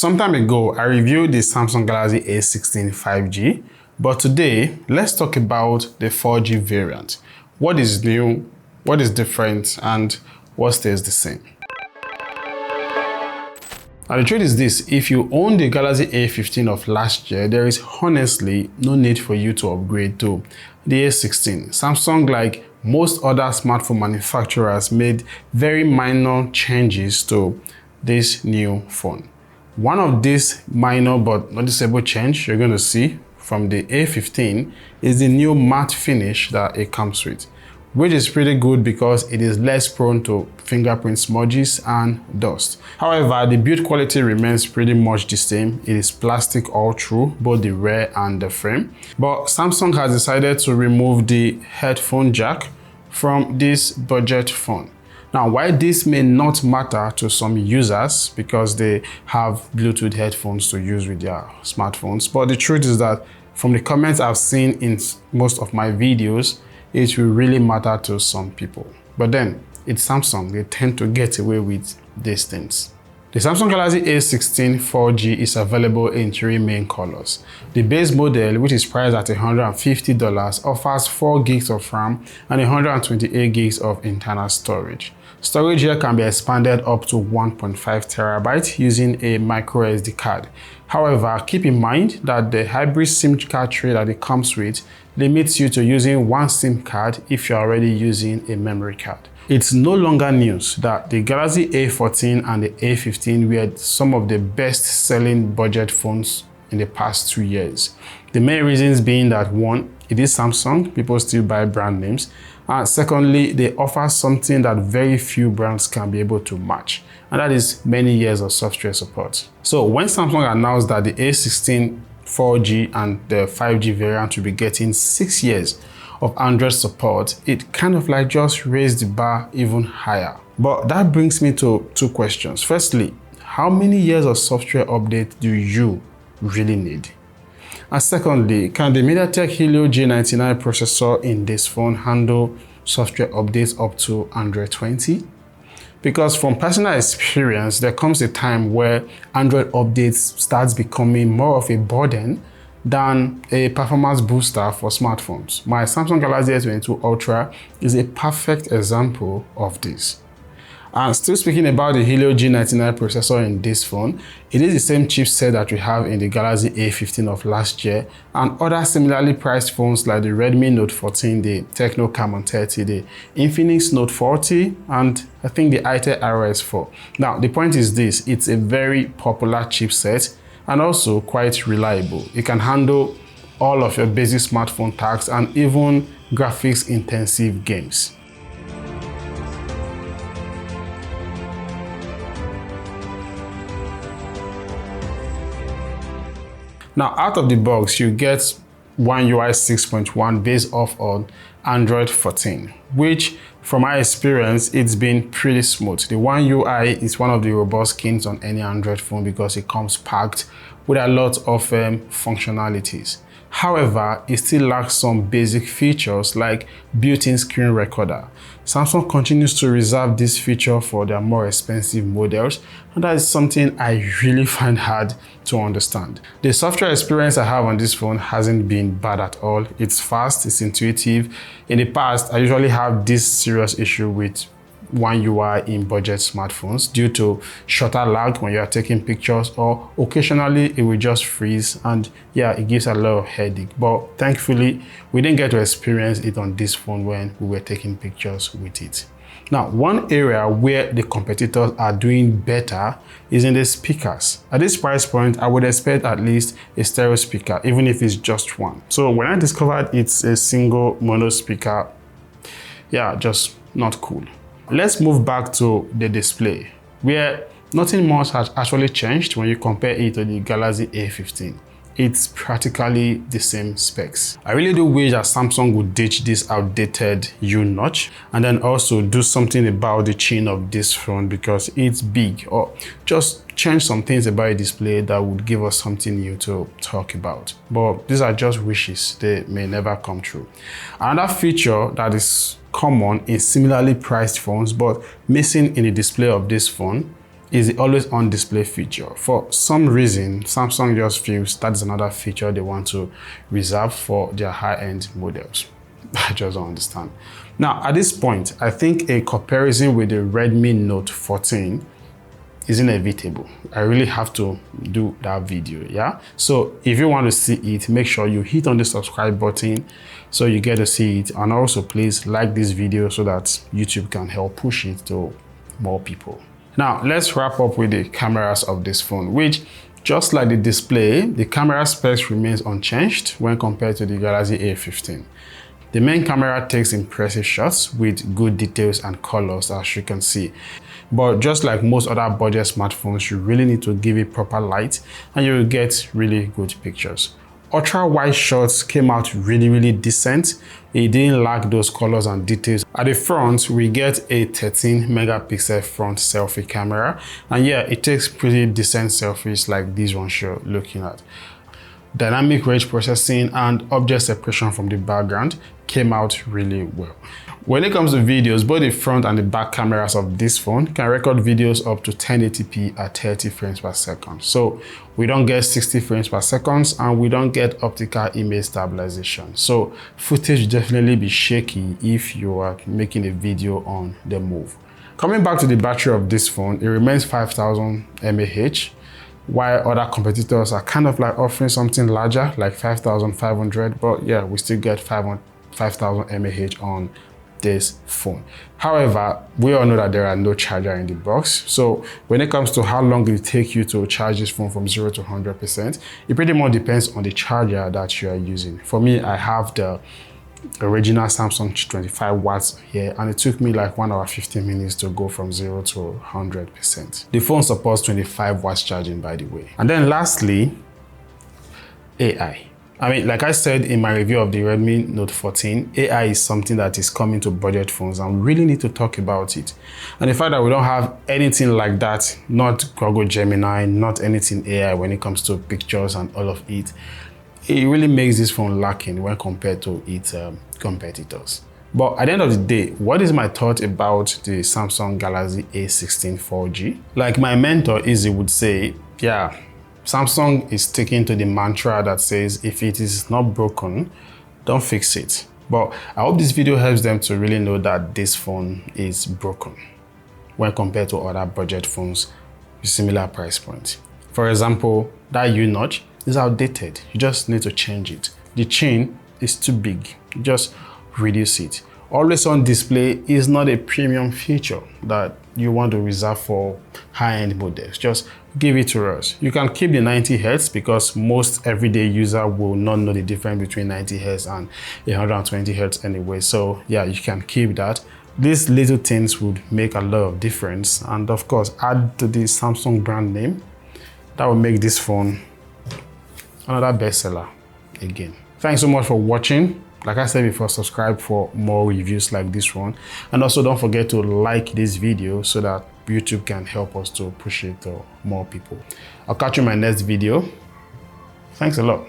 some time ago, I reviewed the Samsung Galaxy A16 5G, but today, let's talk about the 4G variant. What is new, what is different, and what stays the same? Now the truth is this, if you own the Galaxy A15 of last year, there is honestly no need for you to upgrade to the A16. Samsung, like most other smartphone manufacturers, made very minor changes to this new phone. One of these minor but noticeable change you're going to see from the A15 is the new matte finish that it comes with, which is pretty good because it is less prone to fingerprint smudges and dust. However, the build quality remains pretty much the same. It is plastic all through, both the rear and the frame. But Samsung has decided to remove the headphone jack from this budget phone. Now, while this may not matter to some users because they have Bluetooth headphones to use with their smartphones, but the truth is that from the comments I've seen in most of my videos, it will really matter to some people. But then, it's Samsung, they tend to get away with these things. The Samsung Galaxy A16 4G is available in 3 main colors. The base model, which is priced at $150, offers 4 gigs of RAM and 128 gigs of internal storage. Storage here can be expanded up to 1.5 terabytes using a micro SD card. However, keep in mind that the hybrid SIM card tray that it comes with limits you to using one SIM card if you're already using a memory card. It's no longer news that the Galaxy A14 and the A15 were some of the best-selling budget phones in the past 2 years. The main reasons being that, one, it is Samsung, people still buy brand names, and secondly, they offer something that very few brands can be able to match, and that is many years of software support. So when Samsung announced that the A16 4G and the 5G variant will be getting 6 years of Android support, it kind of like just raised the bar even higher. But that brings me to 2 questions. Firstly, how many years of software update do you really need? And secondly, can the MediaTek Helio G99 processor in this phone handle software updates up to Android 20? Because from personal experience, there comes a time where Android updates starts becoming more of a burden than a performance booster for smartphones. My Samsung Galaxy A22 Ultra is a perfect example of this. And still speaking about the Helio G99 processor in this phone, it is the same chipset that we have in the Galaxy A15 of last year and other similarly priced phones like the Redmi Note 14, the Tecno Camon 30, the Infinix Note 40, and I think the itel RS4. Now, the point is this, it's a very popular chipset and also quite reliable. It can handle all of your basic smartphone tasks and even graphics-intensive games. Now, out of the box, you get One UI 6.1 based off on Android 14, which from my experience, it's been pretty smooth. The One UI is one of the robust skins on any Android phone because it comes packed with a lot of functionalities. However, it still lacks some basic features like built-in screen recorder. Samsung continues to reserve this feature for their more expensive models, and that is something I really find hard to understand. The software experience I have on this phone hasn't been bad at all. It's fast, it's intuitive. In the past, I usually have this serious issue with One UI in budget smartphones due to shutter lag when you are taking pictures, or occasionally it will just freeze, and yeah, it gives a lot of headache. But thankfully, we didn't get to experience it on this phone when we were taking pictures with it. Now, one area where the competitors are doing better is in the speakers. At this price point, I would expect at least a stereo speaker, even if it's just one. So when I discovered it's a single mono speaker, yeah, just not cool. Let's move back to the display, where nothing much has actually changed when you compare it to the Galaxy A15. It's practically the same specs. I really do wish that Samsung would ditch this outdated U-notch and then also do something about the chin of this phone because it's big, or just change some things about the display that would give us something new to talk about. But these are just wishes, they may never come true. Another feature that is common in similarly priced phones but missing in the display of this phone is the always on display feature. For some reason, Samsung just feels that is another feature they want to reserve for their high-end models. I just don't understand. Now, at this point, I think a comparison with the Redmi Note 14 is inevitable. I really have to do that video, yeah? So if you want to see it, make sure you hit on the subscribe button so you get to see it. And also please like this video so that YouTube can help push it to more people. Now, let's wrap up with the cameras of this phone, which just like the display, the camera specs remains unchanged when compared to the Galaxy A15. The main camera takes impressive shots with good details and colors, as you can see. But just like most other budget smartphones, you really need to give it proper light and you will get really good pictures. Ultra wide shots came out really decent. It didn't lack those colors and details. At the front, we get a 13 megapixel front selfie camera. And yeah, it takes pretty decent selfies like this one you're looking at. Dynamic range processing and object separation from the background came out really well. When it comes to videos, both the front and the back cameras of this phone can record videos up to 1080p at 30 frames per second. So we don't get 60 frames per second and we don't get optical image stabilization. So footage definitely be shaky if you are making a video on the move. Coming back to the battery of this phone, it remains 5000 mAh. While other competitors are kind of like offering something larger, like 5500, but yeah, we still get 5000 mAh on this phone. However, we all know that there are no charger in the box. So when it comes to how long it will take you to charge this phone from 0 to 100%, it pretty much depends on the charger that you are using. For me, I have the original Samsung 25 watts here, and it took me like 1 hour 15 minutes to go from 0 to 100%. The phone supports 25 watts charging, by the way. And then lastly, AI. I mean, like I said in my review of the Redmi Note 14, AI is something that is coming to budget phones and we really need to talk about it. And the fact that we don't have anything like that, not Google Gemini, not anything AI when it comes to pictures and all of it, it really makes this phone lacking when compared to its competitors. But at the end of the day, what is my thought about the Samsung Galaxy A16 4G? Like my mentor Izzy would say, yeah, Samsung is sticking to the mantra that says if it is not broken, don't fix it. But I hope this video helps them to really know that this phone is broken when compared to other budget phones with similar price point. For example, that U-notch is outdated. You just need to change it. The chain is too big. Just reduce it. Always on display is not a premium feature that you want to reserve for high-end models. Just give it to us. You can keep the 90 Hz because most everyday user will not know the difference between 90 Hz and 120 Hz anyway. So yeah, you can keep that. These little things would make a lot of difference. And of course, add to the Samsung brand name. That will make this phone another bestseller again. Thanks so much for watching. Like I said before, subscribe for more reviews like this one. And also don't forget to like this video so that YouTube can help us to push it to more people. I'll catch you in my next video. Thanks a lot.